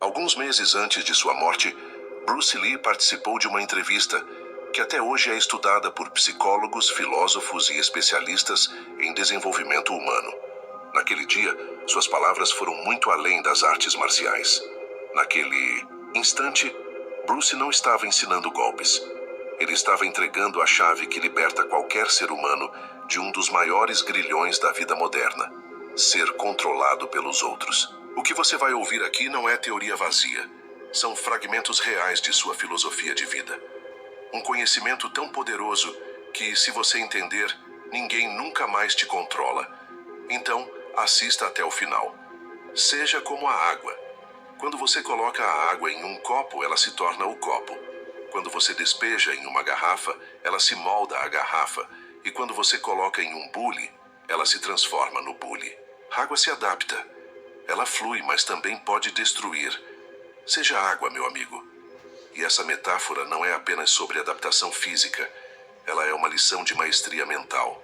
Alguns meses antes de sua morte, Bruce Lee participou de uma entrevista que até hoje é estudada por psicólogos, filósofos e especialistas em desenvolvimento humano. Naquele dia, suas palavras foram muito além das artes marciais. Naquele instante, Bruce não estava ensinando golpes. Ele estava entregando a chave que liberta qualquer ser humano de um dos maiores grilhões da vida moderna: ser controlado pelos outros. O que você vai ouvir aqui não é teoria vazia. São fragmentos reais de sua filosofia de vida. Um conhecimento tão poderoso que, se você entender, ninguém nunca mais te controla. Então, assista até o final. Seja como a água. Quando você coloca a água em um copo, ela se torna o copo. Quando você despeja em uma garrafa, ela se molda à garrafa. E quando você coloca em um bule, ela se transforma no bule. A água se adapta. Ela flui, mas também pode destruir. Seja água, meu amigo. E essa metáfora não é apenas sobre adaptação física. Ela é uma lição de maestria mental.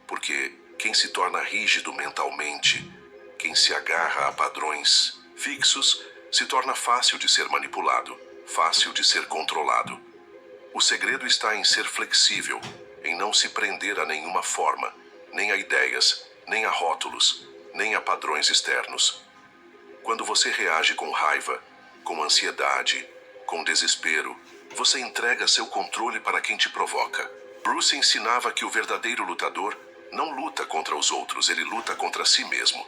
Porque quem se torna rígido mentalmente, quem se agarra a padrões fixos, se torna fácil de ser manipulado, fácil de ser controlado. O segredo está em ser flexível, em não se prender a nenhuma forma, nem a ideias, nem a rótulos, nem a padrões externos. Quando você reage com raiva, com ansiedade, com desespero, você entrega seu controle para quem te provoca. Bruce ensinava que o verdadeiro lutador não luta contra os outros, ele luta contra si mesmo.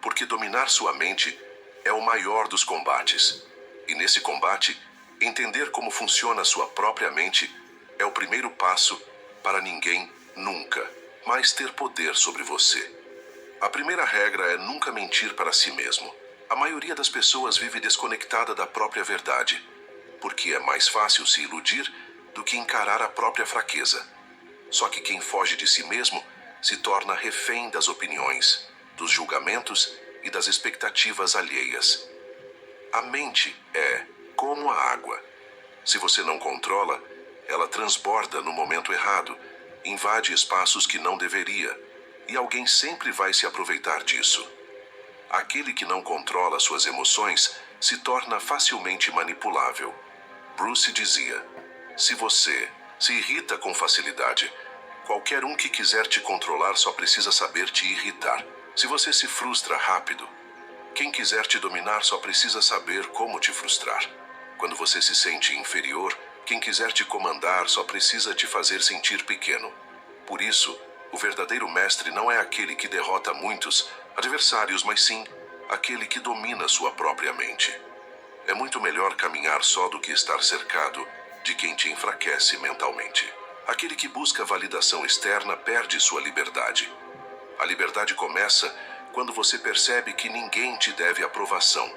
Porque dominar sua mente é o maior dos combates. E nesse combate, entender como funciona sua própria mente é o primeiro passo para ninguém, nunca, mais ter poder sobre você. A primeira regra é nunca mentir para si mesmo. A maioria das pessoas vive desconectada da própria verdade, porque é mais fácil se iludir do que encarar a própria fraqueza. Só que quem foge de si mesmo se torna refém das opiniões, dos julgamentos e das expectativas alheias. A mente é como a água. Se você não controla, ela transborda no momento errado, invade espaços que não deveria, e alguém sempre vai se aproveitar disso. Aquele que não controla suas emoções se torna facilmente manipulável. Bruce dizia: se você se irrita com facilidade, qualquer um que quiser te controlar só precisa saber te irritar. Se você se frustra rápido, quem quiser te dominar só precisa saber como te frustrar. Quando você se sente inferior, quem quiser te comandar só precisa te fazer sentir pequeno. Por isso, o verdadeiro mestre não é aquele que derrota muitos adversários, mas sim aquele que domina sua própria mente. É muito melhor caminhar só do que estar cercado de quem te enfraquece mentalmente. Aquele que busca validação externa perde sua liberdade. A liberdade começa quando você percebe que ninguém te deve aprovação.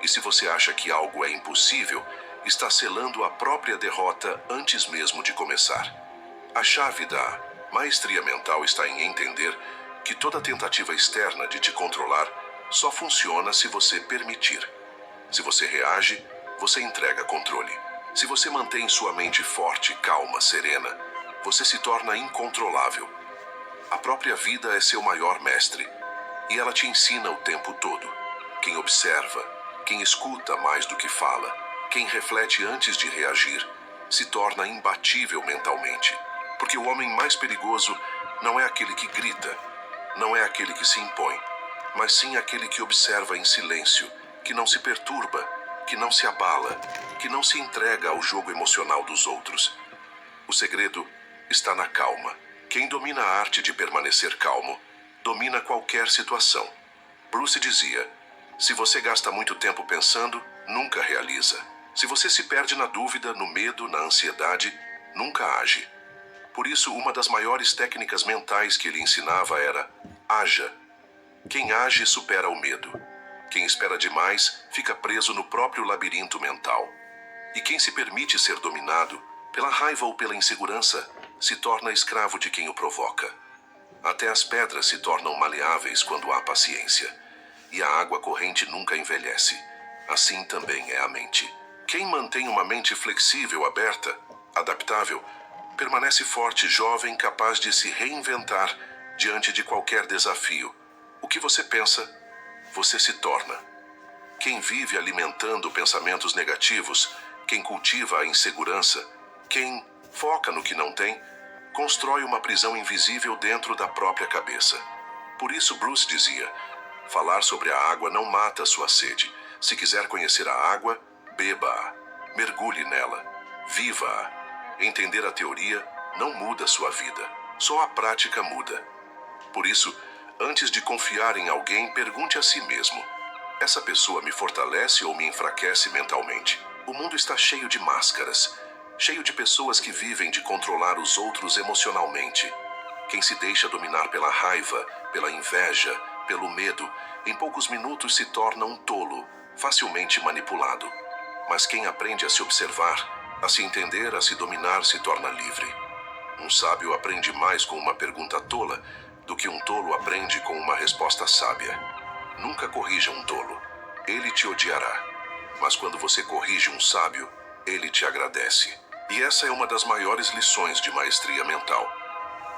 E se você acha que algo é impossível, está selando a própria derrota antes mesmo de começar. A chave da maestria mental está em entender que toda tentativa externa de te controlar só funciona se você permitir. Se você reage, você entrega controle. Se você mantém sua mente forte, calma, serena, você se torna incontrolável. A própria vida é seu maior mestre, e ela te ensina o tempo todo. Quem observa, quem escuta mais do que fala, quem reflete antes de reagir, se torna imbatível mentalmente. Porque o homem mais perigoso não é aquele que grita, não é aquele que se impõe, mas sim aquele que observa em silêncio, que não se perturba, que não se abala, que não se entrega ao jogo emocional dos outros. O segredo está na calma. Quem domina a arte de permanecer calmo, domina qualquer situação. Bruce dizia: se você gasta muito tempo pensando, nunca realiza. Se você se perde na dúvida, no medo, na ansiedade, nunca age. Por isso, uma das maiores técnicas mentais que ele ensinava era: haja. Quem age supera o medo. Quem espera demais fica preso no próprio labirinto mental. E quem se permite ser dominado, pela raiva ou pela insegurança, se torna escravo de quem o provoca. Até as pedras se tornam maleáveis quando há paciência. E a água corrente nunca envelhece. Assim também é a mente. Quem mantém uma mente flexível, aberta, adaptável, permanece forte, jovem, capaz de se reinventar diante de qualquer desafio. O que você pensa, você se torna. Quem vive alimentando pensamentos negativos, quem cultiva a insegurança, quem foca no que não tem, constrói uma prisão invisível dentro da própria cabeça. Por isso Bruce dizia: falar sobre a água não mata a sua sede. Se quiser conhecer a água, beba-a, mergulhe nela, viva-a. Entender a teoria não muda sua vida, só a prática muda. Por isso, antes de confiar em alguém, pergunte a si mesmo: essa pessoa me fortalece ou me enfraquece mentalmente? O mundo está cheio de máscaras, cheio de pessoas que vivem de controlar os outros emocionalmente. Quem se deixa dominar pela raiva, pela inveja, pelo medo, em poucos minutos se torna um tolo, facilmente manipulado. Mas quem aprende a se observar, a se entender, a se dominar, se torna livre. Um sábio aprende mais com uma pergunta tola do que um tolo aprende com uma resposta sábia. Nunca corrija um tolo, ele te odiará. Mas quando você corrige um sábio, ele te agradece. E essa é uma das maiores lições de maestria mental.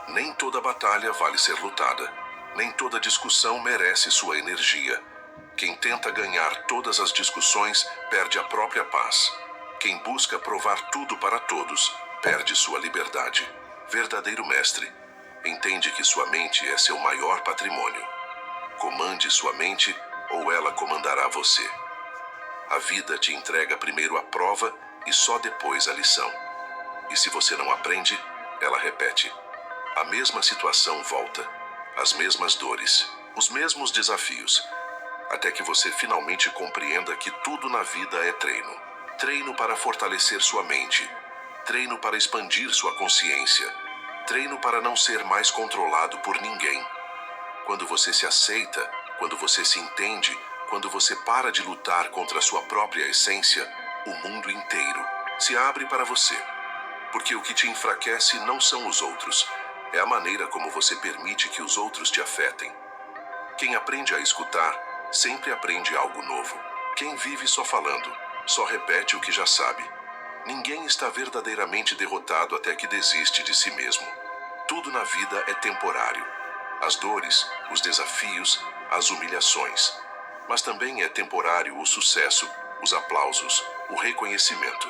Nem toda batalha vale ser lutada. Nem toda discussão merece sua energia. Quem tenta ganhar todas as discussões perde a própria paz. Quem busca provar tudo para todos perde sua liberdade. Verdadeiro mestre entende que sua mente é seu maior patrimônio. Comande sua mente ou ela comandará você. A vida te entrega primeiro a prova e só depois a lição. E se você não aprende, ela repete. A mesma situação volta, as mesmas dores, os mesmos desafios, até que você finalmente compreenda que tudo na vida é treino. Treino para fortalecer sua mente, treino para expandir sua consciência, treino para não ser mais controlado por ninguém. Quando você se aceita, quando você se entende, quando você para de lutar contra a sua própria essência, o mundo inteiro se abre para você. Porque o que te enfraquece não são os outros, é a maneira como você permite que os outros te afetem. Quem aprende a escutar, sempre aprende algo novo. Quem vive só falando, só repete o que já sabe. Ninguém está verdadeiramente derrotado até que desiste de si mesmo. Tudo na vida é temporário. As dores, os desafios, as humilhações. Mas também é temporário o sucesso, os aplausos, o reconhecimento.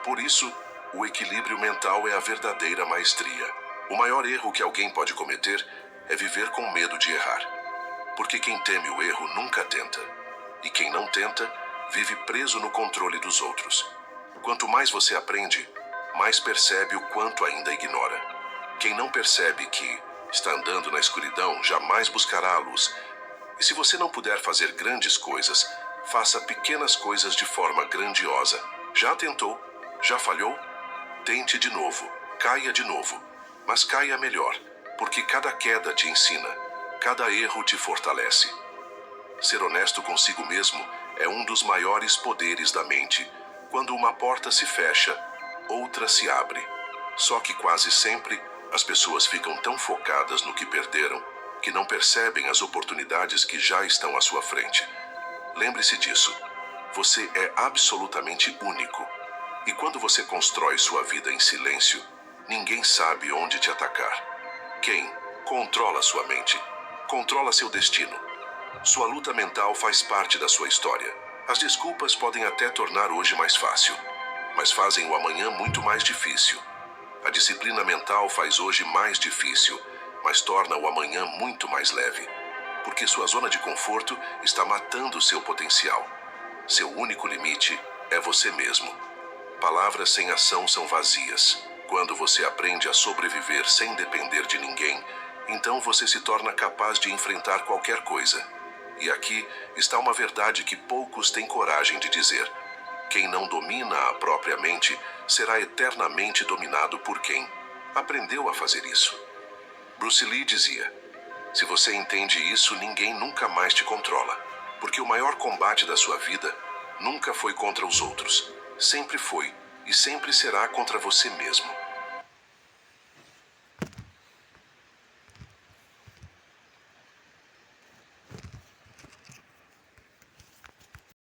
Por isso, o equilíbrio mental é a verdadeira maestria. O maior erro que alguém pode cometer é viver com medo de errar. Porque quem teme o erro nunca tenta. E quem não tenta, vive preso no controle dos outros. Quanto mais você aprende, mais percebe o quanto ainda ignora. Quem não percebe que está andando na escuridão jamais buscará a luz. E se você não puder fazer grandes coisas, faça pequenas coisas de forma grandiosa. Já tentou? Já falhou? Tente de novo. Caia de novo. Mas caia melhor, porque cada queda te ensina, cada erro te fortalece. Ser honesto consigo mesmo é um dos maiores poderes da mente. Quando uma porta se fecha, outra se abre. Só que quase sempre as pessoas ficam tão focadas no que perderam que não percebem as oportunidades que já estão à sua frente. Lembre-se disso. Você é absolutamente único. E quando você constrói sua vida em silêncio, ninguém sabe onde te atacar. Quem controla sua mente, controla seu destino. Sua luta mental faz parte da sua história. As desculpas podem até tornar hoje mais fácil, mas fazem o amanhã muito mais difícil. A disciplina mental faz hoje mais difícil, mas torna o amanhã muito mais leve. Porque sua zona de conforto está matando seu potencial. Seu único limite é você mesmo. Palavras sem ação são vazias. Quando você aprende a sobreviver sem depender de ninguém, então você se torna capaz de enfrentar qualquer coisa. E aqui está uma verdade que poucos têm coragem de dizer. Quem não domina a própria mente será eternamente dominado por quem aprendeu a fazer isso. Bruce Lee dizia: se você entende isso, ninguém nunca mais te controla. Porque o maior combate da sua vida nunca foi contra os outros. Sempre foi e sempre será contra você mesmo.